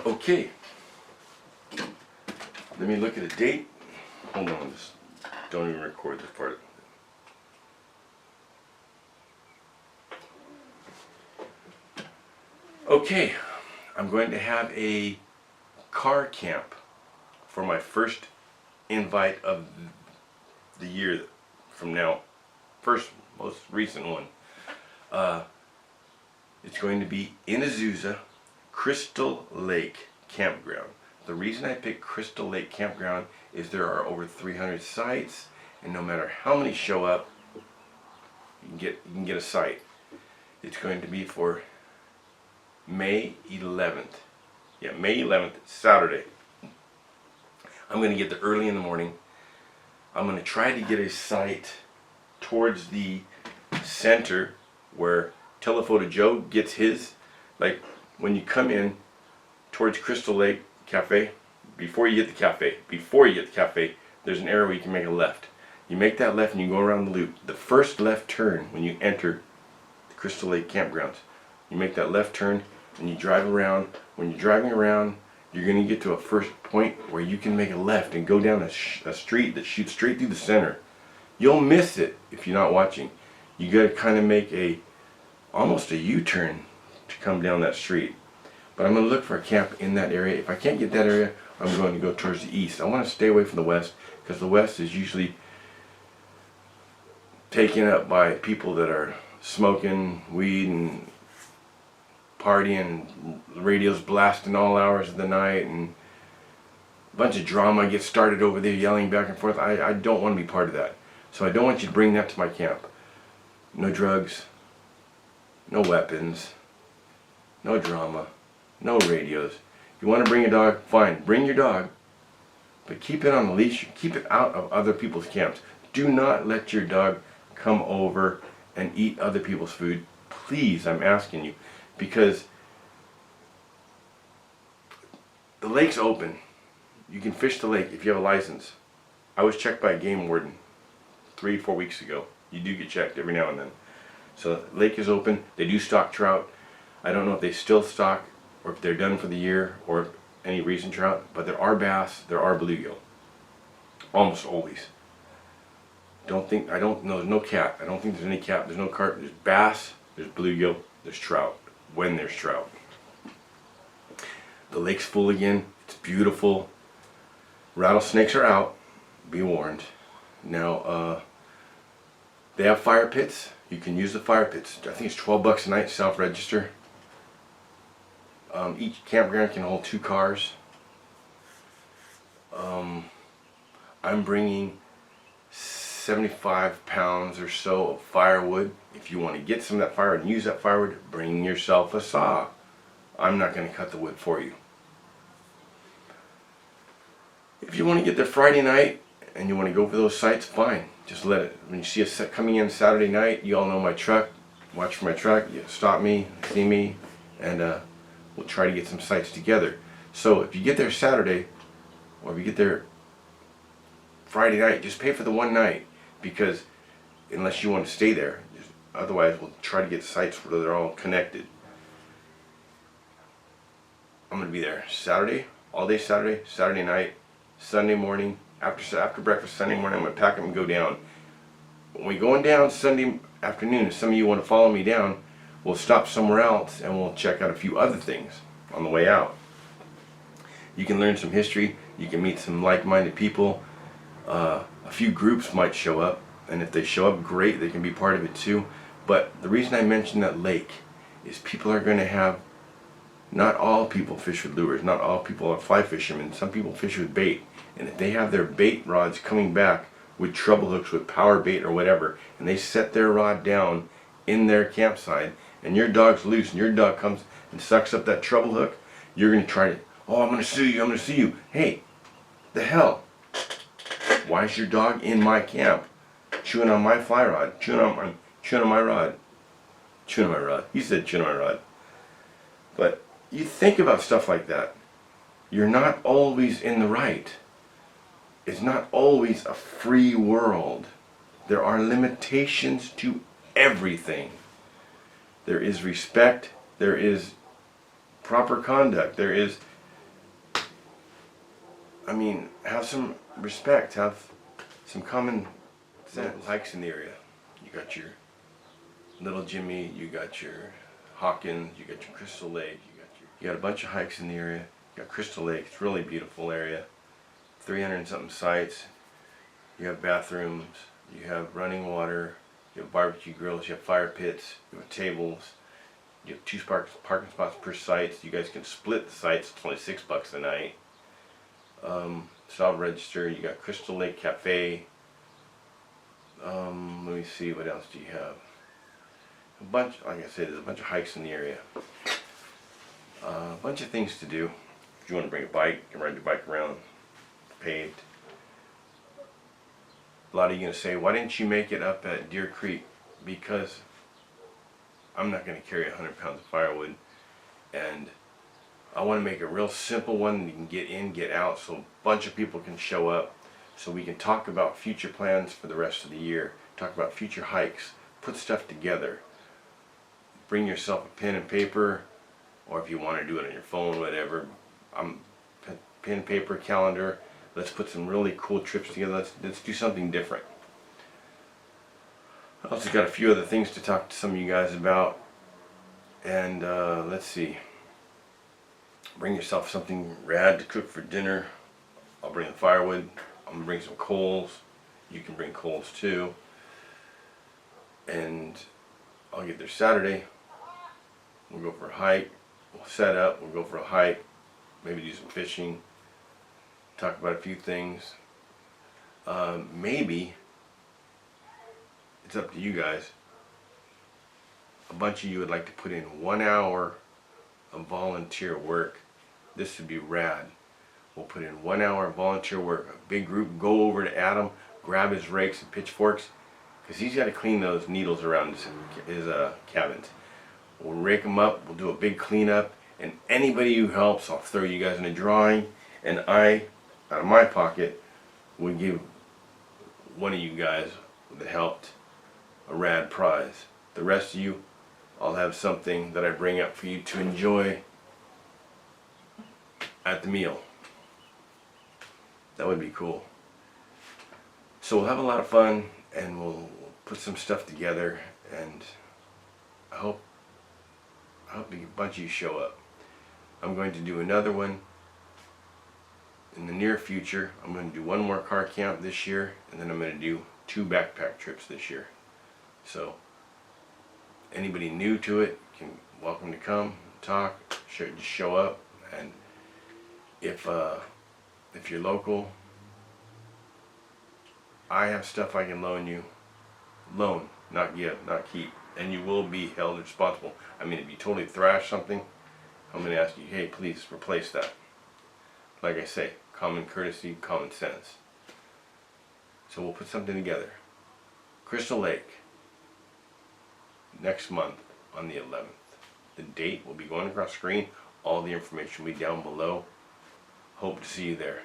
Okay, let me look at a date. Hold on, just don't even record this part. Okay, I'm going to have a car camp for my first invite of the year from now. Most recent one. It's going to be in Azusa, Crystal Lake Campground. The reason I picked Crystal Lake Campground is there are over 300 sites, and no matter how many show up, you can get a site. It's going to be for May 11th. Yeah, May 11th, Saturday. I'm going to get there early in the morning. I'm going to try to get a site towards the center where Telephoto Joe gets his. Like when you come in towards Crystal Lake Cafe, before you get the cafe, there's an area where you can make a left. You make that left and you go around the loop. The first left turn when you enter the Crystal Lake Campgrounds, you make that left turn and you drive around. When you're driving around, you're going to get to a first point where you can make a left and go down a street that shoots straight through the center. You'll miss it if you're not watching. You got to kind of make almost a U-turn to come down that street. But I'm going to look for a camp in that area. If I can't get that area, I'm going to go towards the east. I want to stay away from the west because the west is usually taken up by people that are smoking weed and partying, radio's blasting all hours of the night, and a bunch of drama gets started over there, yelling back and forth. I don't want to be part of that. So I don't want you to bring that to my camp. No drugs, no weapons, no drama, no radios. If you want to bring a dog, fine, bring your dog, but keep it on a leash. Keep it out of other people's camps. Do not let your dog come over and eat other people's food. Please, I'm asking you. Because the lake's open. You can fish the lake if you have a license. I was checked by a game warden 3-4 weeks ago. You do get checked every now and then. So the lake is open. They do stock trout. I don't know if they still stock or if they're done for the year or any recent trout, but there are bass, there are bluegill. Almost always. I don't know, there's no cat. I don't think there's any cat, there's no carp, there's bass, there's bluegill, there's trout. When there's trout. The lake's full again. It's beautiful. Rattlesnakes are out. Be warned. Now, they have fire pits. You can use the fire pits. I think it's $12 a night, self-register. Each campground can hold 2 cars. I'm bringing 75 pounds or so of firewood. If you want to get some of that firewood and use that firewood, bring yourself a saw. I'm not going to cut the wood for you. If you want to get there Friday night and you want to go for those sites, fine. Just let it. When you see us coming in Saturday night, you all know my truck. Watch for my truck. You stop me, see me, and we'll try to get some sites together. So if you get there Saturday, or if you get there Friday night, just pay for the one night, because unless you want to stay there, otherwise we'll try to get sites where they're all connected. I'm going to be there Saturday, all day Saturday, Saturday night, Sunday morning, after breakfast Sunday morning. I'm going to pack up and go down. When we're going down Sunday afternoon, if some of you want to follow me down, we'll stop somewhere else and we'll check out a few other things on the way out. You can learn some history, you can meet some like-minded people. A few groups might show up, and if they show up, great, they can be part of it too. But the reason I mentioned that lake is people are going to have, not all people fish with lures, not all people are fly fishermen, some people fish with bait, and if they have their bait rods coming back with treble hooks, with power bait or whatever, and they set their rod down in their campsite, and your dog's loose, and your dog comes and sucks up that treble hook, you're going to try to, oh, I'm going to sue you, I'm going to sue you. Hey, the hell? Why is your dog in my camp, chewing on my fly rod, chewing on my rod? Chewing on my rod. He said chewing on my rod. But you think about stuff like that. You're not always in the right. It's not always a free world. There are limitations to everything. There is respect. There is proper conduct. There is I mean, have some respect, have some common sense. Hikes in the area. You got your Little Jimmy, you got your Hawkins, you got your Crystal Lake, you got a bunch of hikes in the area. You got Crystal Lake, it's a really beautiful area. 300 and something sites. You have bathrooms, you have running water, you have barbecue grills, you have fire pits, you have tables, you have 2 parking spots per site. So you guys can split the sites, it's only $6 a night. Self-register, you got Crystal Lake Cafe. Let me see, what else do you have? A bunch, like I said, there's a bunch of hikes in the area. A bunch of things to do. If you want to bring a bike, you can ride your bike around paved. A lot of you are going to say, why didn't you make it up at Deer Creek? Because I'm not going to carry 100 pounds of firewood, and I want to make a real simple one that you can get in, get out, so a bunch of people can show up, so we can talk about future plans for the rest of the year, talk about future hikes, put stuff together. Bring yourself a pen and paper, or if you want to do it on your phone, whatever. Pen, paper, calendar. Let's put some really cool trips together. Let's do something different. I also got a few other things to talk to some of you guys about. And let's see. Bring yourself something rad to cook for dinner. I'll bring the firewood. I'm going to bring some coals. You can bring coals too. And I'll get there Saturday. We'll go for a hike. We'll set up. We'll go for a hike. Maybe do some fishing. Talk about a few things. Maybe, it's up to you guys, a bunch of you would like to put in 1 hour of volunteer work. This would be rad. We'll put in 1 hour of volunteer work. A big group, go over to Adam, grab his rakes and pitchforks, because he's got to clean those needles around his cabins. We'll rake them up, we'll do a big cleanup, and anybody who helps, I'll throw you guys in a drawing, and I, out of my pocket, would give one of you guys that helped a rad prize. The rest of you, I'll have something that I bring up for you to enjoy at the meal. That would be cool. So we'll have a lot of fun, and we'll put some stuff together, and I hope a bunch of you show up. I'm going to do another one in the near future. I'm going to do one more car camp this year, and then I'm going to do 2 backpack trips this year. So anybody new to it can welcome to come talk, just show up. And if you're local, I have stuff I can loan you. Loan, not give, not keep. And you will be held responsible. I mean, if you totally thrash something, I'm going to ask you, hey, please replace that. Like I say, common courtesy, common sense. So we'll put something together. Crystal Lake, next month on the 11th. The date will be going across the screen. All the information will be down below. Hope to see you there.